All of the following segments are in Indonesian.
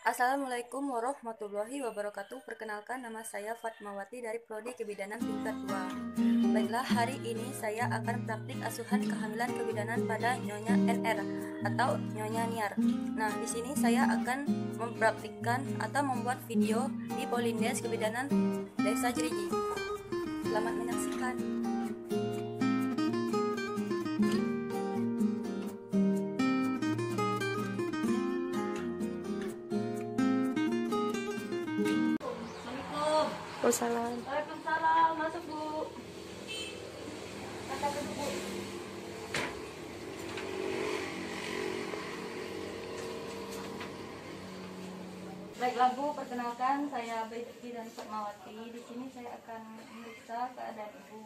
Assalamualaikum warahmatullahi wabarakatuh. Perkenalkan, nama saya Fatmawati dari Prodi Kebidanan tingkat 2. Baiklah, hari ini saya akan praktik asuhan kehamilan kebidanan pada Nyonya NR atau Nyonya Niar. Nah, di sini saya akan mempraktikkan atau membuat video di Polindes Kebidanan Desa Jeriji. Selamat menyaksikan. Waalaikumsalam. Waalaikumsalam. Masuk, Bu. Kakak duduk, Bu. Baiklah, Bu, perkenalkan saya Bidan Fatmawati. Di sini saya akan memeriksa keadaan Ibu.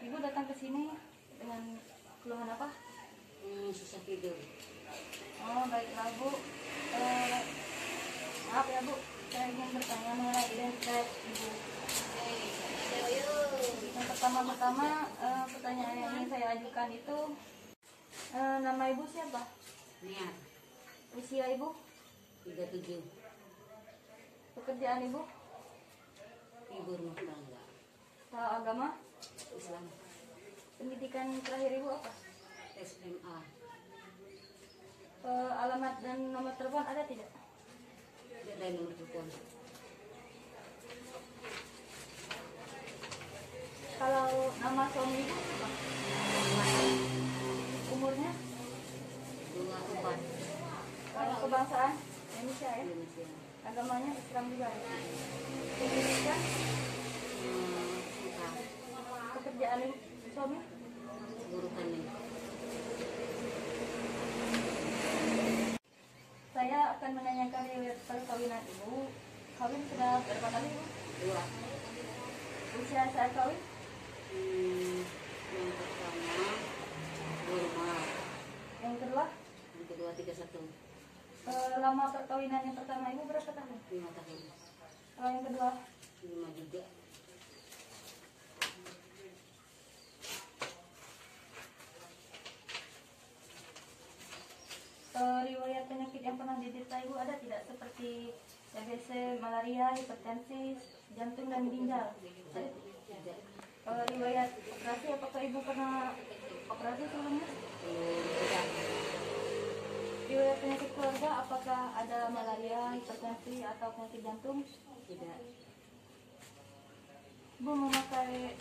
Ibu datang ke sini dengan keluhan apa? Susah tidur. Oh, baiklah, Bu. Maaf ya, Bu. Saya ingin bertanya mengenai identitas Ibu. Yang pertama-tama pertanyaan yang ingin saya ajukan itu nama Ibu siapa? Niat Usia Ibu? 37. Pekerjaan Ibu? Ibu rumah tangga Agama? Islam. Pendidikan terakhir Ibu apa? SMA. Alamat dan nomor telepon ada tidak? Tidak ada nomor telepon. Kalau nama suami Ibu apa? Umurnya? 24. Kebangsaan? Indonesia ya? Indonesia. Agamanya Islam juga ya? Pendidikan? Suka Pekerjaan suami? guru tani. Saya akan menanyakan riwayat perkawinan Ibu. Kawin sudah berapa kali Ibu? 2. Usia saat kawin? Yang pertama normal. Yang kedua? Yang kedua 31. Lama perkawinan yang pertama Ibu berapa tahun? 5 tahun. Kalau yang kedua? 5 juga. Riwayat penyakit yang pernah diderita Ibu ada tidak? Seperti TBC, malaria, hipertensi, jantung dan ginjal. Ada tidak? Riwayat operasi, apakah Ibu pernah operasi sebelumnya? Tidak. Riwayat penyakit keluarga, apakah ada malaria, hipertensi atau penyakit jantung? Tidak. Ibu memakai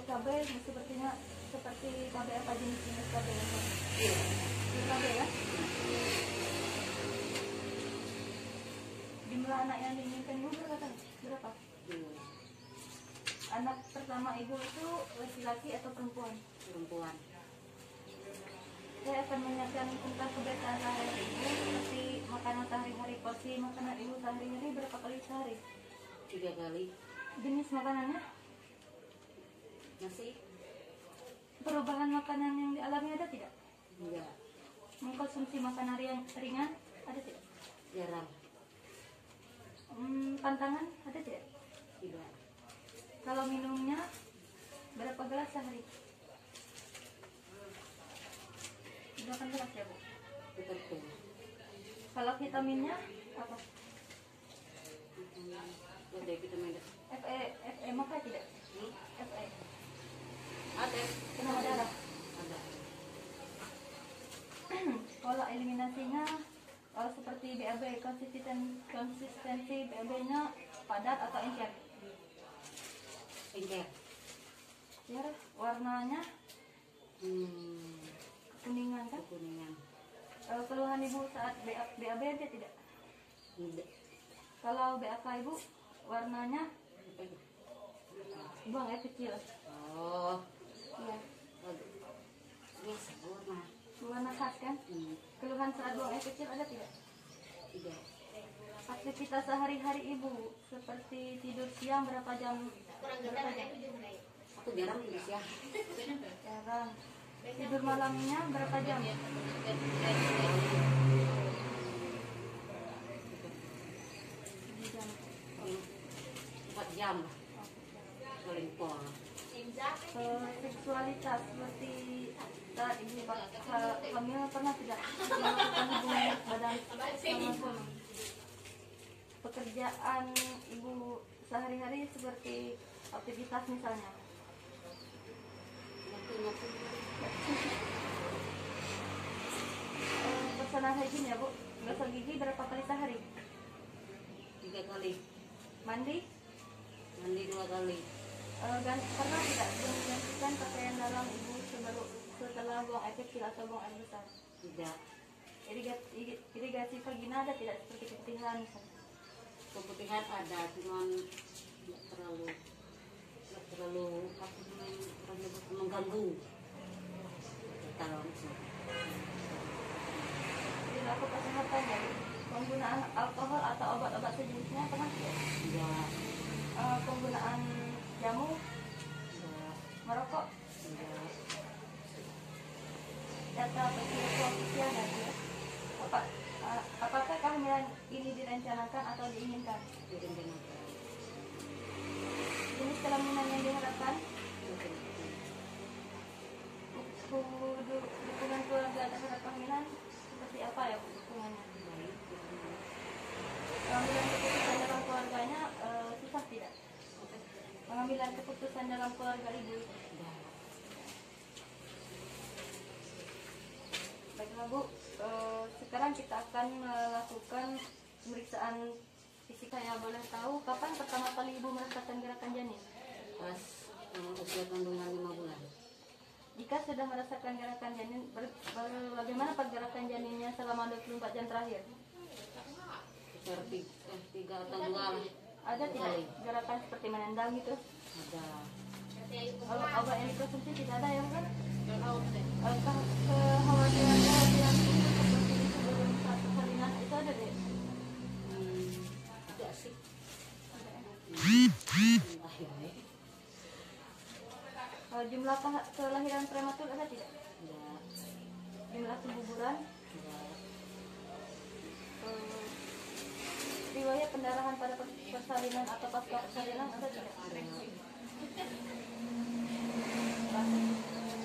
KB sepertinya seperti KB apa jenis KB? KB ya? Jumlah anak yang diinginkan Ibu berapa? 2. Anak pertama Ibu itu laki-laki atau perempuan? Perempuan. Saya akan menanyakan tentang kebiasaan sehari Ibu, seperti makanan sehari-hari, porsi makanan Ibu sehari-hari berapa kali sehari? 3 kali. Jenis makanannya? Nasi? Perubahan makanan yang dialami ada tidak? Enggak. Mengkonsumsi makanan ringan ada tidak? Jarang. Pantangan ada tidak? Tidak. Kalau minumnya berapa gelas sehari? 8 gelas ya Bu? Betul. Kalau vitaminnya apa? Ada vitamin. FE makan tidak? FE Ada. penambah darah. Ada. Kalau eliminasinya seperti BAB, konsistensi BAB-nya padat atau encer? Encer. Ya, warnanya kuningan kan? Kuningan. Keluhan Ibu saat BAB ada tidak? Tidak. Kalau BAK Ibu warnanya buang air kecil. Oh. Iya. Biasa warna. Warna khas kan? Keluhan saat buang air kecil ada tidak? Tidak. Aktivitas sehari-hari Ibu seperti tidur siang berapa jam? Aku jarang tidur siang. Jarang. Tidur malamnya berapa jam? 4 jam. Paling pol. Seksualitas seperti saat Ibu hamil pernah tidak melakukan hubungan badan sama suami? Pekerjaan ibu sehari-hari seperti aktivitas misalnya. Nyapu-nyapu Personal hygiene ya Bu, gosok gigi berapa kali sehari? 3 kali, Mandi? mandi 2 kali. Pernah tidak menggantikan pakaian dalam ibu setelah buang air kecil atau buang air besar? Tidak. Irigasi vagina ada tidak seperti keputihan misalnya? Keputihan ada, cuman nggak terlalu apa namanya, mengganggu. Kalau Perilaku kesehatan ya, penggunaan alkohol atau obat-obat sejenisnya pernah tidak? enggak, Penggunaan jamu, enggak, merokok, enggak, data psikologisnya ya Bu? Apakah kehamilan ini direncanakan atau diinginkan? direncanakan. Jenis kelaminan yang diharapkan? Dukungan keluarga terhadap kehamilan seperti apa ya Bu, dukungannya? Pengambilan keputusan dalam keluarganya susah tidak? Pengambilan keputusan dalam keluarga ibu. Baiklah Bu, sekarang kita akan melakukan pemeriksaan fisik. Saya boleh tahu kapan pertama kali ibu merasakan gerakan janin? Pas usia kandungan 5 bulan. Jika sudah merasakan gerakan janin, bagaimana pergerakan janinnya selama 24 jam terakhir? Sekitar 3 atau 2 lah. Ada tidak gerakan seperti menendang gitu? Ada. Kalau obat yang dikonsumsi tidak ada ya kan? Kekhawatiran itu seperti sebelum persalinan itu ada deh? Ada sih. Jumlah kelahiran prematur ada tidak? Enggak. Jumlah keguguran? Enggak. Riwayat pendarahan pada persalinan atau pasca persalinan ada tidak?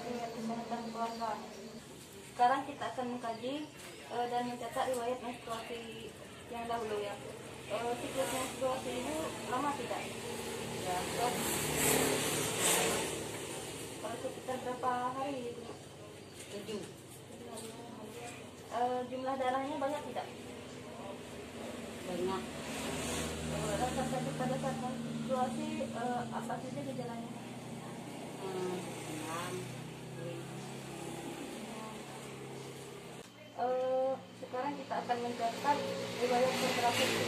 Riwayat kesehatan keluarga. Sekarang kita akan mengkaji dan mencatat riwayat menstruasi yang dahulu ya. Siklus menstruasi itu lama tidak? Ya. Kalau sekitar berapa hari itu? 7. Jumlah darahnya banyak tidak? Banyak. Rasa sakit pada saat menstruasi apa saja gejalanya? Senang. Sekarang kita akan mencatat riwayat kontrasepsi.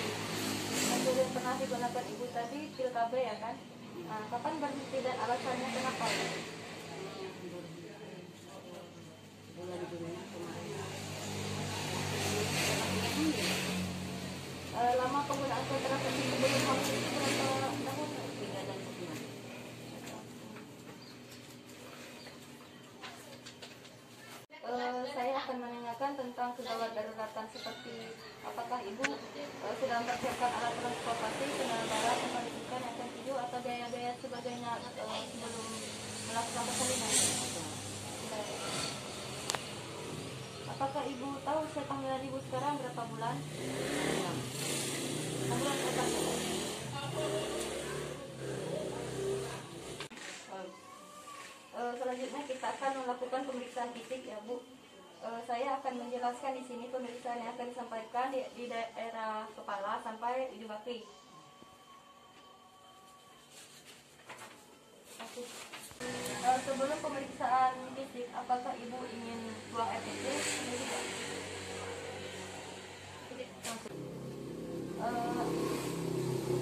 Untuk yang pernah digunakan ibu tadi pil KB ya kan? Kapan berhenti dan alasannya kenapa? Bulan Juni kemarin. Lama penggunaan kontrasepsi sebelum hamil itu berapa tahun? 3 dan 4 bulan. Saya akan menanyakan tentang kegawat daruratan seperti apakah ibu sudah mempersiapkan alat transportasi, kenal darah, pendidikan, SN7 atau biaya-biaya sebagainya sebelum melakukan persalinan. Apakah ibu tahu usia kehamilan ibu sekarang berapa bulan? 6 bulan berapa? Selanjutnya kita akan melakukan pemeriksaan fisik ya Bu. Saya akan menjelaskan di sini pemeriksaan yang akan disampaikan di daerah kepala sampai ujung kaki. Sebelum pemeriksaan fisik, apakah ibu ingin buang air kecil?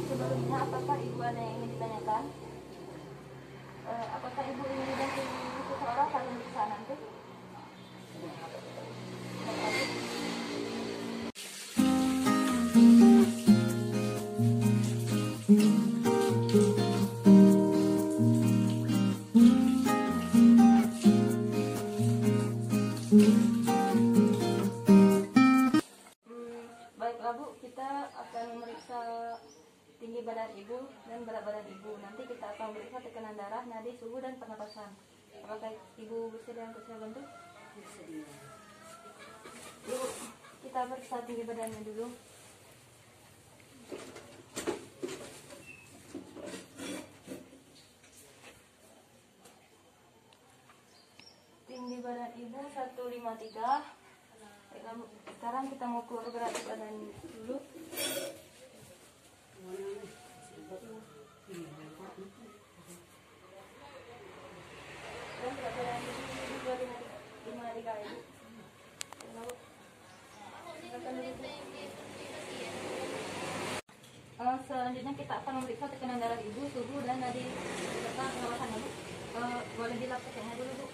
Sebelumnya, apakah ibu ada yang ingin ditanyakan? Apakah ibu ingin didampingi seseorang saat pemeriksaan nanti? Baiklah Bu, kita akan memeriksa tinggi badan ibu dan berat badan ibu. Nanti kita akan memeriksa tekanan darah, nadi, suhu, dan pernapasan. Apakah ibu bersedia untuk saya bantu? Bersedia. Ibu, kita periksa tinggi badannya dulu. ibu 153. Baiklah, Bu. Sekarang kita mau keluar berat badan dulu. Dan berat badan dulu 253 ibu. Baiklah, Bu. Silakan duduk, Bu. Selanjutnya kita akan memeriksa tekanan darah ibu, suhu, dan nadi serta pengawasannya, Bu. Boleh dilap ceknya dulu, Bu.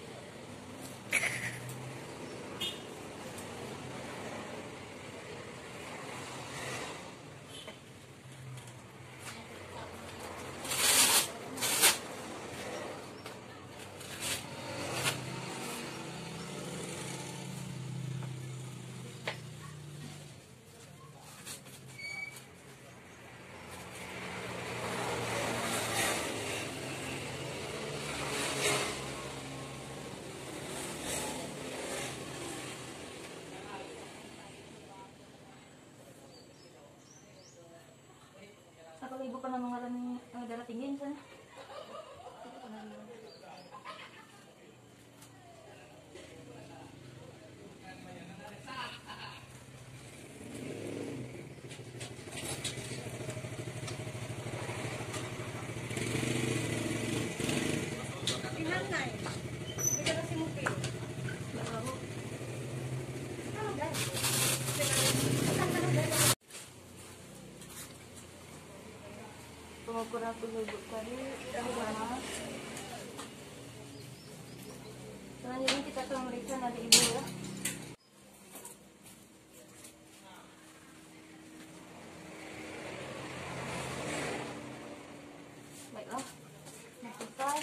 Apakah ibu pernah mengalami darah tinggi misalnya? Baiklah, Bu. Pengukuran suhu ibu tadi sama. Selanjutnya kita akan memeriksa nadi ibu ya. Baiklah, sudah selesai.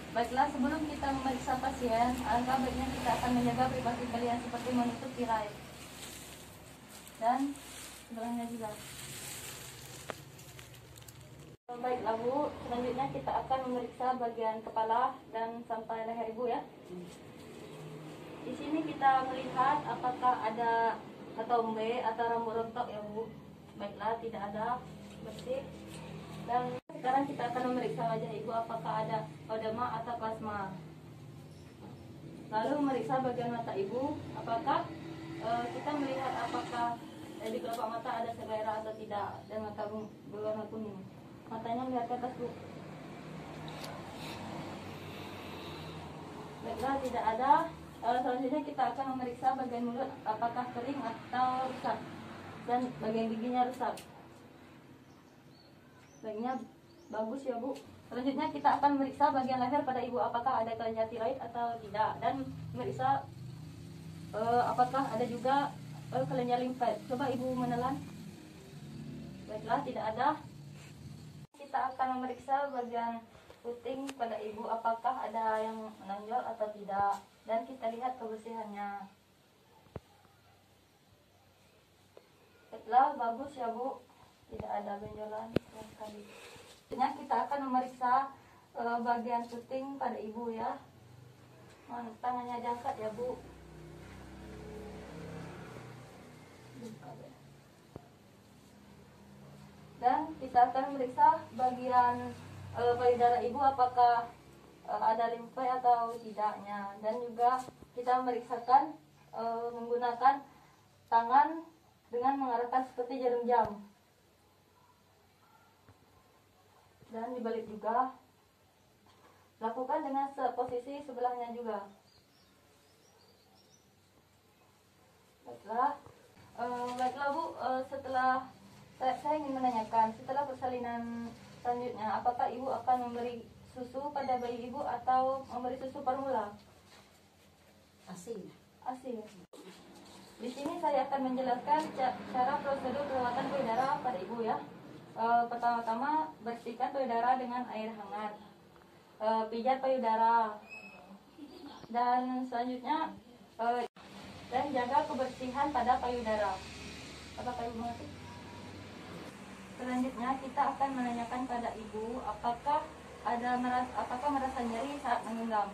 Baiklah, sebelum kita memeriksa pasien, alangkah baiknya kita akan menjaga privasi kalian seperti menutup tirai dan sebelahnya juga. Baiklah, Bu, selanjutnya kita akan memeriksa bagian kepala dan sampai leher ibu ya. Di sini kita melihat apakah ada ketombe atau rambut rontok ya, Bu. Baiklah, tidak ada, bersih. Dan sekarang kita akan memeriksa wajah ibu apakah ada odema atau plasma. Lalu memeriksa bagian mata ibu, apakah kita melihat apakah di kelopak mata ada selera atau tidak, dan mata berwarna kuning. Matanya melihat ke atas, Bu. Baiklah, tidak ada. Selanjutnya kita akan memeriksa bagian mulut apakah kering atau rusak, dan bagian giginya rusak. Baiknya bagus ya, Bu. Selanjutnya kita akan memeriksa bagian leher pada ibu apakah ada kelenjar tiroid atau tidak, dan memeriksa apakah ada juga kelenjar limfet. Coba ibu menelan. Baiklah, tidak ada. Kita akan memeriksa bagian puting pada ibu apakah ada yang menonjol atau tidak, dan kita lihat kebersihannya. Baiklah, bagus ya, Bu. Tidak ada benjolan sama sekali. Selanjutnya kita akan memeriksa bagian puting pada ibu ya. Tangannya diangkat ya, Bu. Dan kita akan memeriksa bagian payudara ibu apakah ada limfe atau tidaknya, dan juga kita memeriksakan menggunakan tangan dengan mengarahkan seperti jarum jam, dan dibalik juga. Lakukan dengan posisi sebelahnya juga. Baiklah, Bu, setelah saya ingin menanyakan, setelah persalinan selanjutnya, apakah ibu akan memberi susu pada bayi ibu atau memberi susu formula? Asing. ASI. Di sini saya akan menjelaskan cara prosedur perawatan payudara pada ibu ya. Pertama-tama bersihkan payudara dengan air hangat. Pijat payudara. Dan selanjutnya dan jaga kebersihan pada payudara. Apakah ibu mengerti? Selanjutnya kita akan menanyakan pada ibu apakah merasa nyeri saat menggenggam.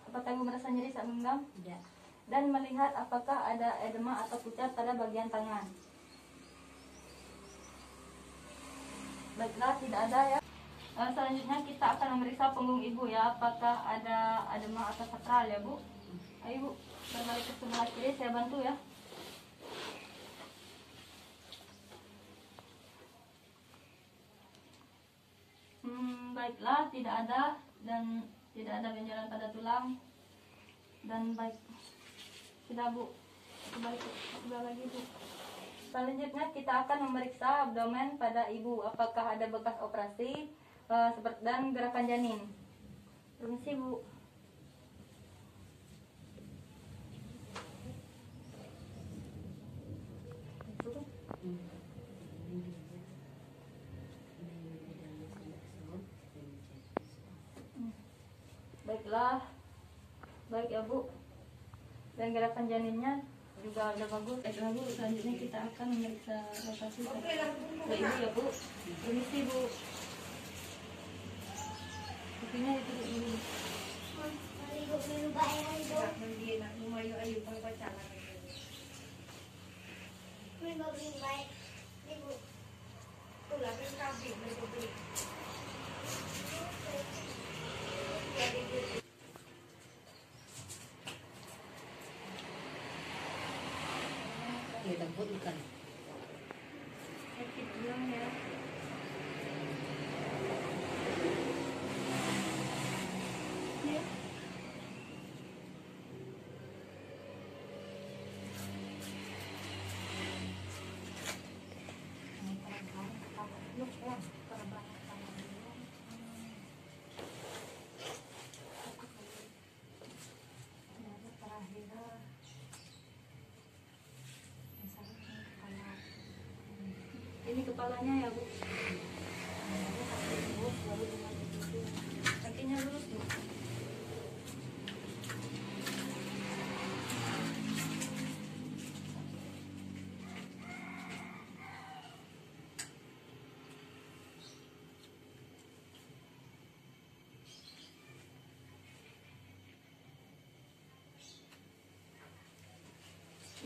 Apakah ibu merasa nyeri saat menggenggam? Tidak. Dan melihat apakah ada edema atau pucat pada bagian tangan. Baiklah, tidak ada ya. Selanjutnya kita akan memeriksa punggung ibu ya, apakah ada edema atau sakral ya bu. Ayo bu, berbalik ke sebelah kiri, saya bantu ya. Baiklah, tidak ada dan tidak ada benjolan pada tulang dan baik. Sudah bu, kembali ke sebelah lagi bu. Selanjutnya kita akan memeriksa abdomen pada ibu, apakah ada bekas operasi seperti dan gerakan janin. Permisi bu. Baiklah, baik ya bu. Dan gerakan janinnya juga udah bagus. Baiklah bu, selanjutnya kita akan memeriksa lokasi pada ibu ya bu. Permisi bu. Kopinya itu dulu. Kita bukan. Sakit bilang ya. Ya. Ini kepalanya ya bu. Kakinya lurus bu.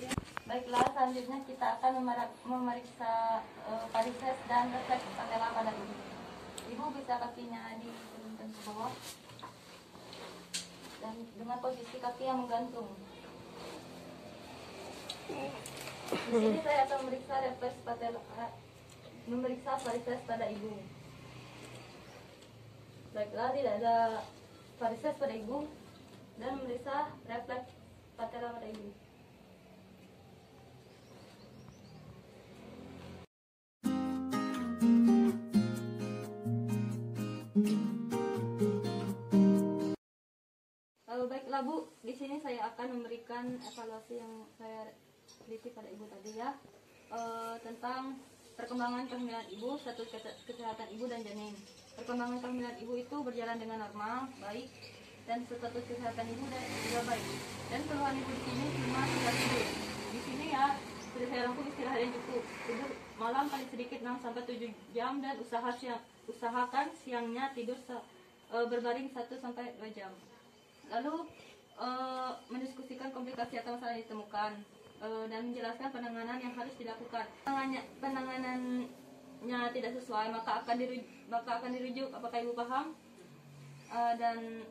Ya. Baiklah, selanjutnya kita akan memeriksa varises dan refleks patella pada ibu. Ibu bisa kakinya diturunkan ke bawah dan dengan posisi kaki yang menggantung. Di sini saya akan memeriksa refleks patella, memeriksa varises pada ibu. Baiklah, tidak ada varises pada ibu dan memeriksa refleks patella pada ibu. Baiklah bu, di sini saya akan memberikan evaluasi yang saya teliti pada ibu tadi ya, tentang perkembangan kehamilan ibu, status kesehatan ibu dan janin. Perkembangan kehamilan ibu itu berjalan dengan normal, baik, dan status kesehatan ibu juga baik. Dan keluhan ibu di sini cuma tidak tidur. Di sini ya sudah saya rangkum istirahat yang cukup, tidur malam paling sedikit 6-7 jam dan usahakan siangnya tidur berbaring 1-2 jam. Lalu mendiskusikan komplikasi atau masalah yang ditemukan dan menjelaskan penanganan yang harus dilakukan. Penanganannya tidak sesuai maka akan dirujuk. Apakah ibu paham? Dan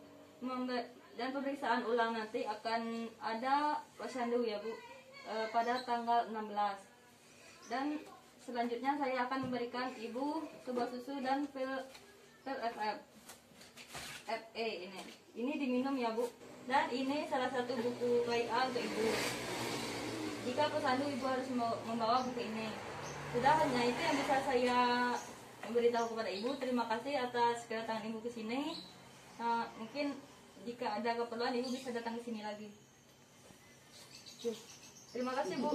pemeriksaan ulang nanti akan ada posyandu ya bu, pada tanggal 16. Dan selanjutnya saya akan memberikan ibu sebuah susu dan pil FE ini diminum ya bu. Dan ini salah satu buku KIA untuk ibu. Jika posyandu ibu harus membawa buku ini. Sudah, hanya itu yang bisa saya memberitahu kepada ibu. Terima kasih atas kedatangan ibu ke sini. Mungkin jika ada keperluan ibu bisa datang ke sini lagi. Terima kasih bu.